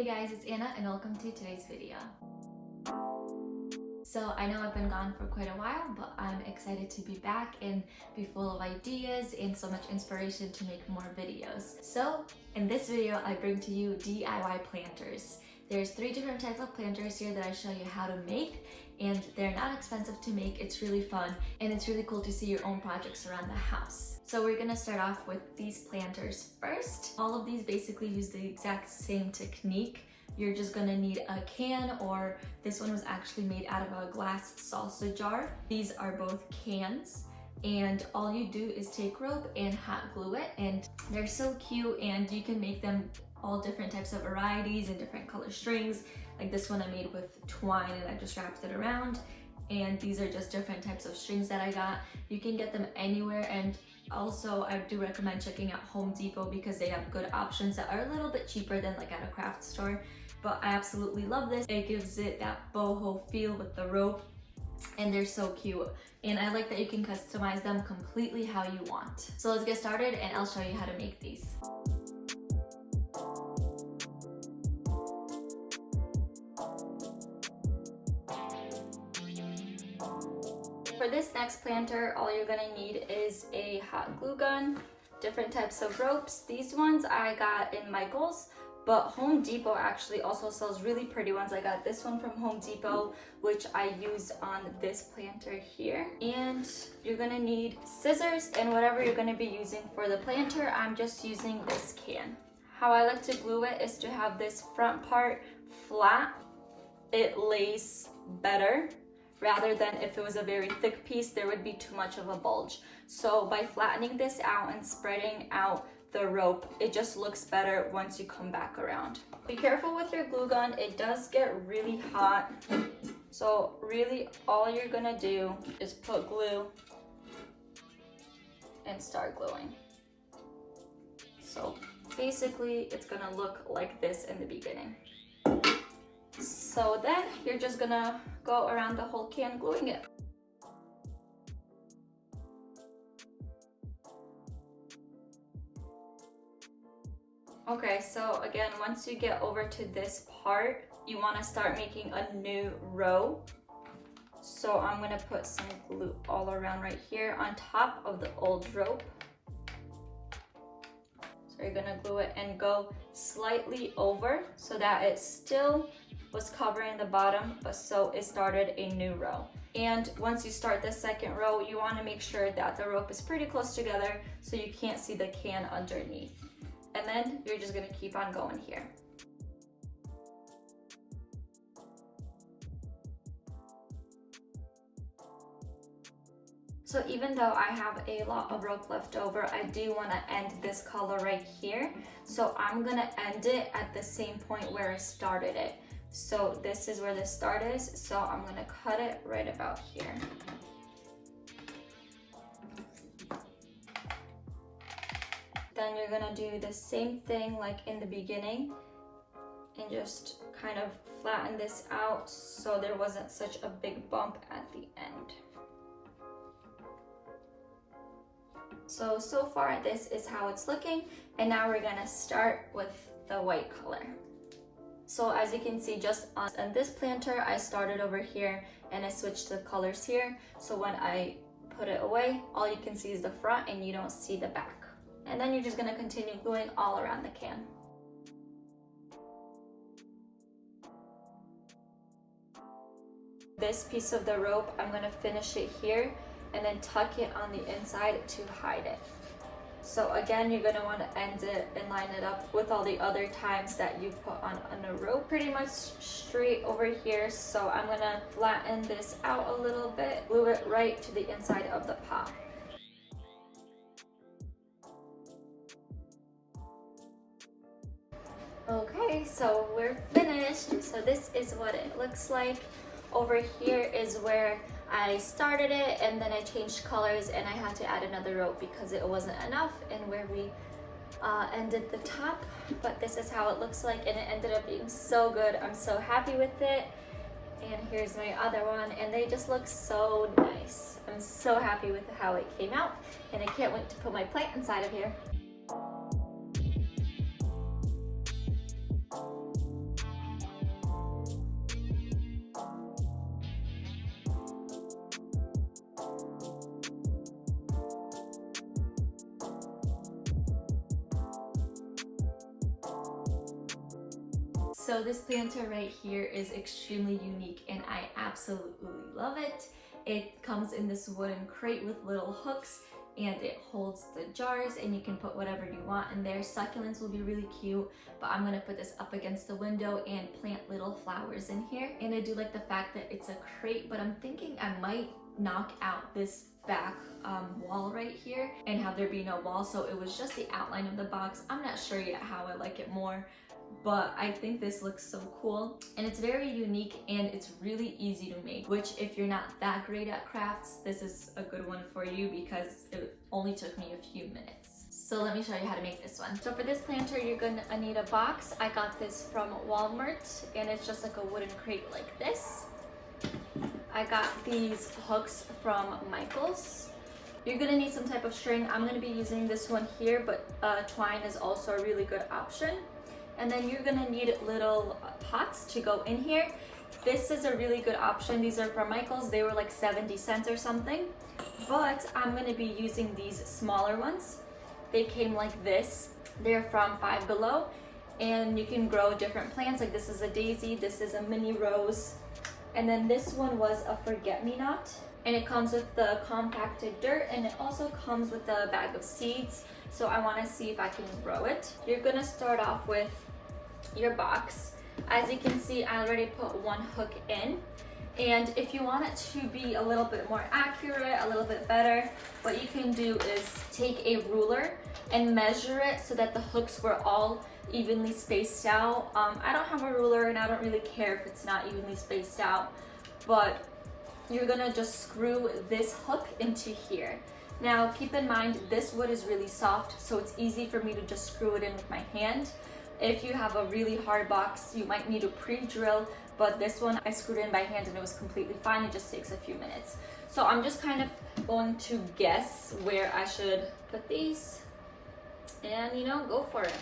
guys, it's Anna and welcome to today's video. So I know I've been gone for quite a while, but I'm excited to be back and be full of ideas and so much inspiration to make more videos. So in this video, I bring to you DIY planters. There's 3 different types of planters here that I show you how to make, and they're not expensive to make. It's really fun and it's really cool to see your own projects around the house. So we're gonna start off with these planters first. All of these basically use the exact same technique. You're just gonna need a can, or this one was actually made out of a glass salsa jar. These are both cans, and all you do is take rope and hot glue it, and they're so cute, and you can make them all different types of varieties and different color strings. Like this one I made with twine and I just wrapped it around, and these are just different types of strings that I got. You can get them anywhere, and also I do recommend checking out Home Depot because they have good options that are a little bit cheaper than like at a craft store. But I absolutely love this. It gives it that boho feel with the rope, and they're so cute. And I like that you can customize them completely how you want. So let's get started and I'll show you how to make these. For this next planter, all you're gonna need is a hot glue gun, different types of ropes. These ones I got in Michael's, but Home Depot actually also sells really pretty ones. I got this one from Home Depot, which I used on this planter here. And you're gonna need scissors and whatever you're gonna be using for the planter. I'm just using this can. How I like to glue it is to have this front part flat. It lays better, rather than if it was a very thick piece, there would be too much of a bulge. So by flattening this out and spreading out the rope, it just looks better once you come back around. Be careful with your glue gun, it does get really hot. So really all you're gonna do is put glue and start gluing. So basically it's gonna look like this in the beginning. So then you're just gonna go around the whole can gluing it. Okay, so again, once you get over to this part, you wanna start making a new row. So I'm gonna put some glue all around right here on top of the old rope. So you're gonna glue it and go slightly over so that it still was covering the bottom, but so it started a new row. And once you start the second row, you want to make sure that the rope is pretty close together so you can't see the can underneath. And then you're just gonna keep on going here. So even though I have a lot of rope left over, I do want to end this color right here. So I'm gonna end it at the same point where I started it. So this is where the start is, so I'm gonna cut it right about here. Then you're gonna do the same thing like in the beginning and just kind of flatten this out so there wasn't such a big bump at the end. So far this is how it's looking, and now we're gonna start with the white color. So as you can see, just on this planter, I started over here and I switched the colors here. So when I put it away, all you can see is the front and you don't see the back. And then you're just gonna continue gluing all around the can. This piece of the rope, I'm gonna finish it here and then tuck it on the inside to hide it. So again, you're gonna want to end it and line it up with all the other times that you put on a rope, pretty much straight over here. So I'm gonna flatten this out a little bit, glue it right to the inside of the pot. Okay, so we're finished. So this is what it looks like. Over here is where I started it, and then I changed colors and I had to add another rope because it wasn't enough, and where we ended the top. But this is how it looks like, and it ended up being so good. I'm so happy with it. And here's my other one, and they just look so nice. I'm so happy with how it came out, and I can't wait to put my plant inside of here. So this planter right here is extremely unique and I absolutely love it. It comes in this wooden crate with little hooks and it holds the jars and you can put whatever you want in there. Succulents will be really cute, but I'm gonna put this up against the window and plant little flowers in here. And I do like the fact that it's a crate, but I'm thinking I might knock out this back wall right here and have there be no wall, so it was just the outline of the box. I'm not sure yet how I like it more, but I think this looks so cool and it's very unique and it's really easy to make, which if you're not that great at crafts, this is a good one for you because it only took me a few minutes. So let me show you how to make this one. So for this planter, you're gonna need a box. I got this from Walmart and it's just like a wooden crate like this. I got these hooks from Michael's. You're gonna need some type of string. I'm gonna be using this one here, but twine is also a really good option. And then you're gonna need little pots to go in here. This is a really good option. These are from Michael's. They were like 70 cents or something, but I'm gonna be using these smaller ones. They came like this. They're from Five Below, and you can grow different plants. Like this is a daisy, this is a mini rose, and then this one was a forget-me-not. And it comes with the compacted dirt and it also comes with a bag of seeds. So I wanna see if I can grow it. You're gonna start off with your box. As you can see, I already put one hook in. And if you want it to be a little bit more accurate, a little bit better, what you can do is take a ruler and measure it so that the hooks were all evenly spaced out. I don't have a ruler and I don't really care if it's not evenly spaced out, but you're gonna just screw this hook into here. Now keep in mind, this wood is really soft, so it's easy for me to just screw it in with my hand. If you have a really hard box, you might need to pre-drill, but this one I screwed in by hand and it was completely fine. It just takes a few minutes. So I'm just kind of going to guess where I should put these and go for it.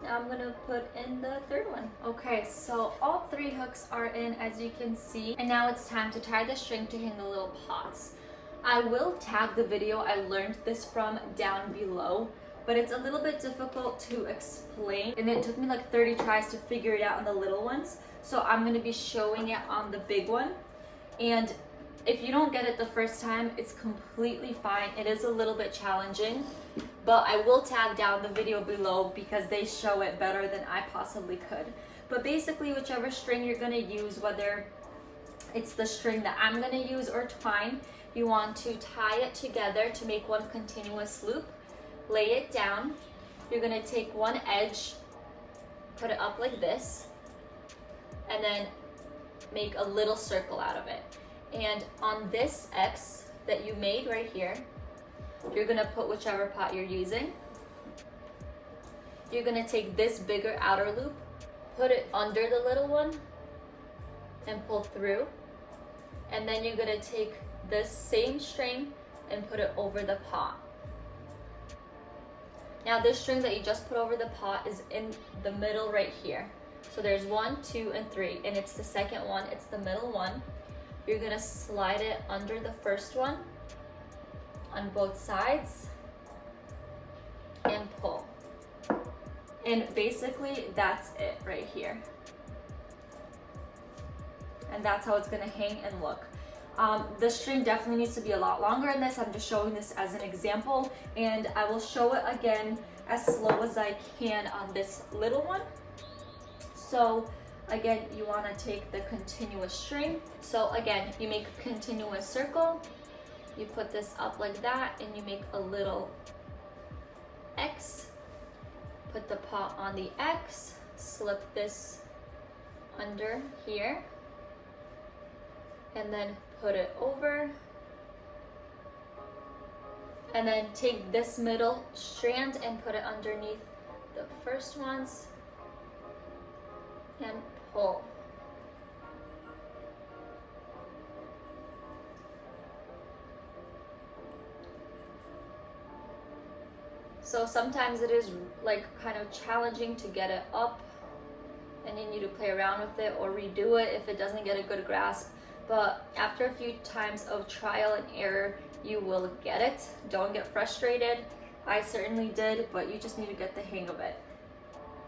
Now I'm gonna put in the third one. Okay, so all three hooks are in, as you can see, and now it's time to tie the string to hang the little pots. I will tag the video I learned this from down below, but it's a little bit difficult to explain, and it took me like 30 tries to figure it out on the little ones, so I'm gonna be showing it on the big one. And if you don't get it the first time, it's completely fine. It is a little bit challenging, but I will tag down the video below because they show it better than I possibly could. But basically, whichever string you're gonna use, whether it's the string that I'm gonna use or twine, you want to tie it together to make one continuous loop, lay it down. You're gonna take one edge, put it up like this, and then make a little circle out of it. And on this X that you made right here, you're gonna put whichever pot you're using. You're gonna take this bigger outer loop, put it under the little one, and pull through. And then you're gonna take this same string and put it over the pot. Now this string that you just put over the pot is in the middle right here. So there's 1, 2, and 3, and it's the second one, it's the middle one. You're gonna slide it under the first one on both sides and pull. And basically that's it right here. And that's how it's gonna hang and look. The string definitely needs to be a lot longer in this. I'm just showing this as an example, and I will show it again as slow as I can on this little one. So again, you want to take the continuous string. So again, you make a continuous circle, you put this up like that, and you make a little X, put the pot on the X, slip this under here, and then put it over, and then take this middle strand and put it underneath the first ones and pull. So sometimes it is like kind of challenging to get it up, and you need to play around with it or redo it if it doesn't get a good grasp. But after a few times of trial and error, you will get it. Don't get frustrated. I certainly did, but you just need to get the hang of it.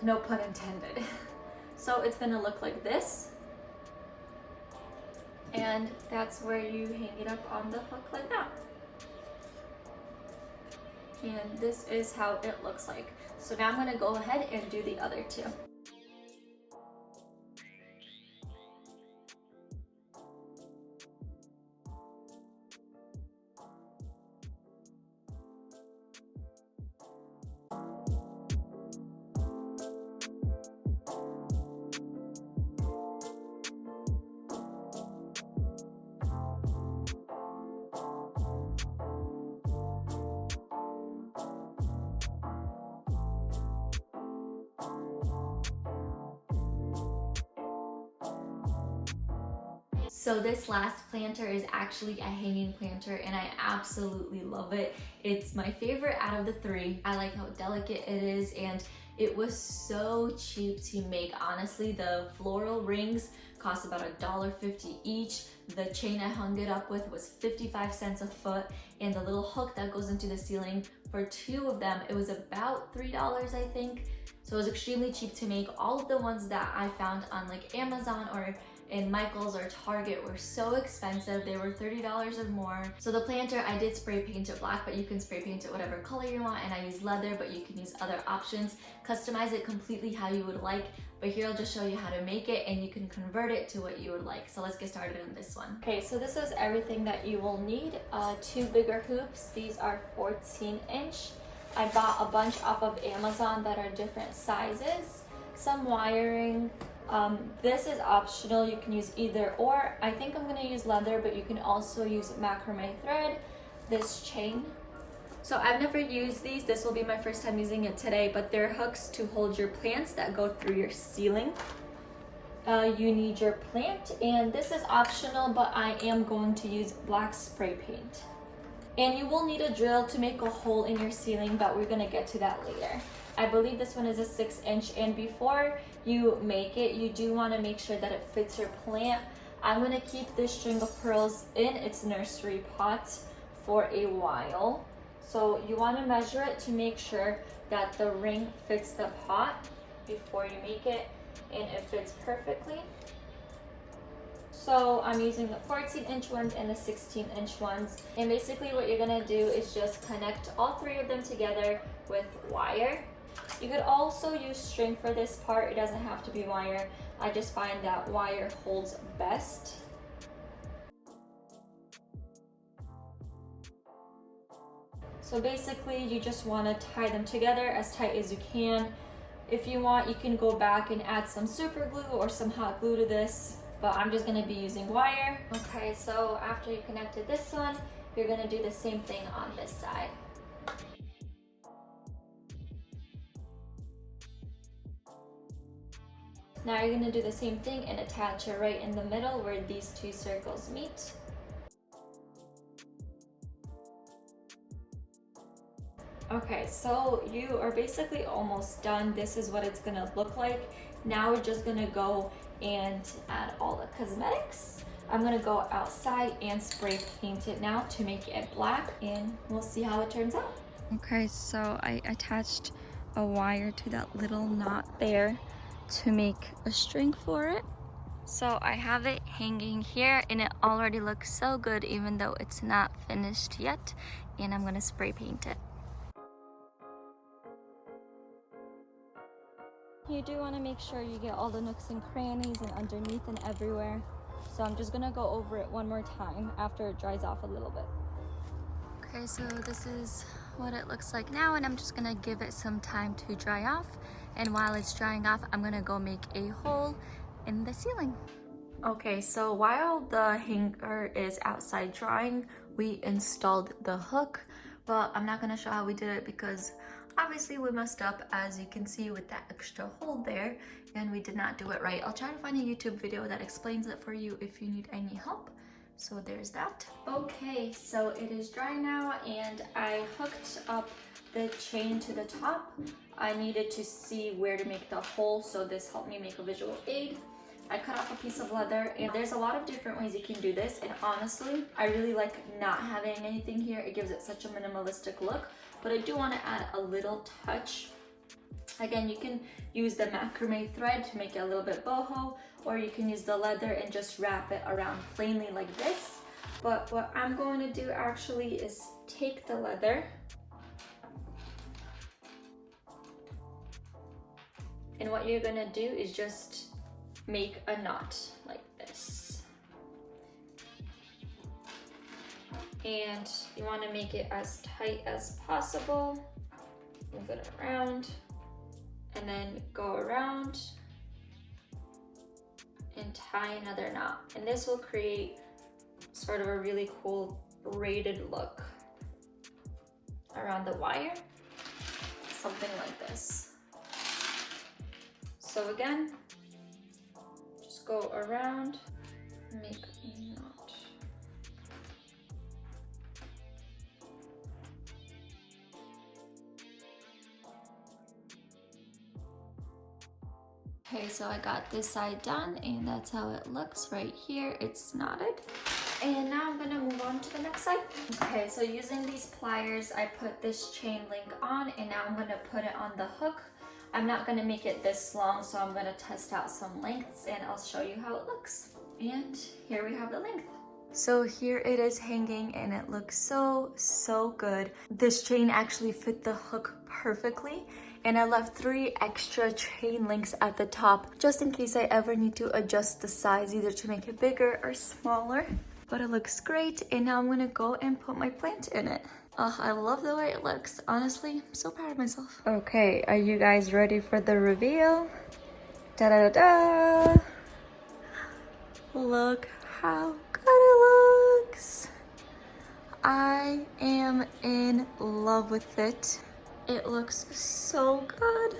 No pun intended. So it's gonna look like this. And that's where you hang it up on the hook like that. And this is how it looks like. So now I'm gonna go ahead and do the other two. So this last planter is actually a hanging planter and I absolutely love it. It's my favorite out of the three. I like how delicate it is and it was so cheap to make. Honestly, the floral rings cost about $1.50 each. The chain I hung it up with was 55 cents a foot, and the little hook that goes into the ceiling, for two of them, it was about $3, I think. So it was extremely cheap to make. All of the ones that I found on like Amazon or in Michael's or Target were so expensive. They were $30 or more. So the planter, I did spray paint it black, but you can spray paint it whatever color you want, and I used leather, but you can use other options. Customize it completely how you would like, but here I'll just show you how to make it and you can convert it to what you would like. So let's get started on this one. Okay, so this is everything that you will need. Two bigger hoops. These are 14-inch. I bought a bunch off of Amazon that are different sizes. Some wiring. This is optional. You can use either or. I think I'm gonna use leather, but you can also use macrame thread. This chain. So I've never used these. This will be my first time using it today, but they're hooks to hold your plants that go through your ceiling. You need your plant, and this is optional, but I am going to use black spray paint. And you will need a drill to make a hole in your ceiling, but we're gonna get to that later. I believe this one is a 6-inch, and before you make it, you do wanna make sure that it fits your plant. I'm gonna keep this string of pearls in its nursery pot for a while. So you wanna measure it to make sure that the ring fits the pot before you make it, and it fits perfectly. So I'm using the 14-inch ones and the 16-inch ones. And basically what you're gonna do is just connect all three of them together with wire. You could also use string for this part. It doesn't have to be wire. I just find that wire holds best. So basically you just wanna tie them together as tight as you can. If you want, you can go back and add some super glue or some hot glue to this, but I'm just gonna be using wire. Okay, so after you connected this one, you're gonna do the same thing on this side. Now you're gonna do the same thing and attach it right in the middle where these two circles meet. Okay, so you are basically almost done. This is what it's gonna look like. Now we're just gonna go and add all the cosmetics. I'm gonna go outside and spray paint it now to make it black, and we'll see how it turns out. Okay, so I attached a wire to that little knot there to make a string for it. So I have it hanging here and it already looks so good even though it's not finished yet, and I'm gonna spray paint it. You do want to make sure you get all the nooks and crannies and underneath and everywhere. So I'm just gonna go over it one more time after it dries off a little bit. Okay, so this is what it looks like now, and I'm just gonna give it some time to dry off. And while it's drying off, I'm gonna go make a hole in the ceiling. Okay, so while the hanger is outside drying, we installed the hook, but I'm not gonna show how we did it because obviously we messed up, as you can see, with that extra hole there, and we did not do it right. I'll try to find a YouTube video that explains it for you if you need any help. So there's that. Okay, so it is dry now, and I hooked up the chain to the top. I needed to see where to make the hole, so this helped me make a visual aid. I cut off a piece of leather, and there's a lot of different ways you can do this, and honestly, I really like not having anything here. It gives it such a minimalistic look, but I do want to add a little touch. Again, you can use the macrame thread to make it a little bit boho, or you can use the leather and just wrap it around plainly like this. But what I'm going to do actually is take the leather and what you're gonna do is just make a knot like this. And you wanna make it as tight as possible. Move it around and then go around and tie another knot. And this will create sort of a really cool braided look around the wire, something like this. So again, just go around, make a knot. Okay, so I got this side done, and that's how it looks right here. It's knotted. And now I'm gonna move on to the next side. Okay, so using these pliers, I put this chain link on, and now I'm gonna put it on the hook. I'm not gonna make it this long, so I'm gonna test out some lengths, and I'll show you how it looks. And here we have the length. So here it is hanging, and it looks so good. This chain actually fit the hook perfectly, and I left 3 extra chain links at the top just in case I ever need to adjust the size, either to make it bigger or smaller. But it looks great, and now I'm gonna go and put my plant in it. Oh, I love the way it looks. Honestly, I'm so proud of myself. Okay, are you guys ready for the reveal? Da-da-da-da! Look how good it looks. I am in love with it. It looks so good.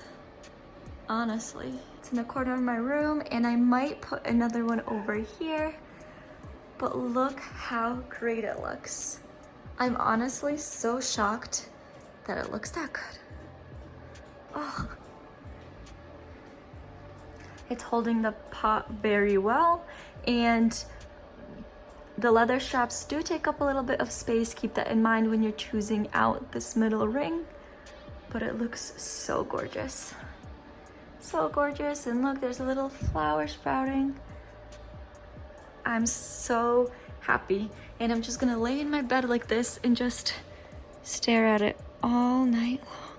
Honestly. It's in the corner of my room, and I might put another one over here. But look how great it looks. I'm honestly so shocked that it looks that good. Oh. It's holding the pot very well, and the leather straps do take up a little bit of space. Keep that in mind when you're choosing out this middle ring, but it looks so gorgeous. So gorgeous, and look, there's a little flower sprouting. I'm so happy, and I'm just gonna lay in my bed like this and just stare at it all night long.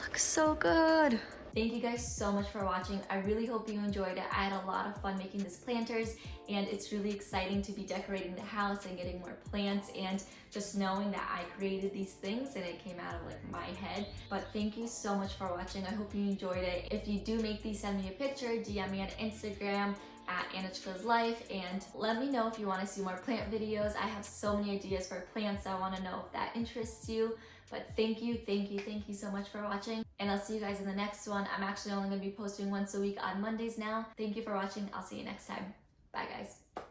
Looks so good. Thank you guys so much for watching. I really hope you enjoyed it. I had a lot of fun making these planters, and it's really exciting to be decorating the house and getting more plants, and just knowing that I created these things and it came out of like my head. But thank you so much for watching. I hope you enjoyed it. If you do make these, send me a picture, DM me on Instagram at Anichka's Life, and let me know if you want to see more plant videos. I have so many ideas for plants. I want to know if that interests you. But thank you so much for watching, and I'll see you guys in the next one. I'm actually only going to be posting once a week on Mondays now. Thank you for watching. I'll see you next time. Bye guys.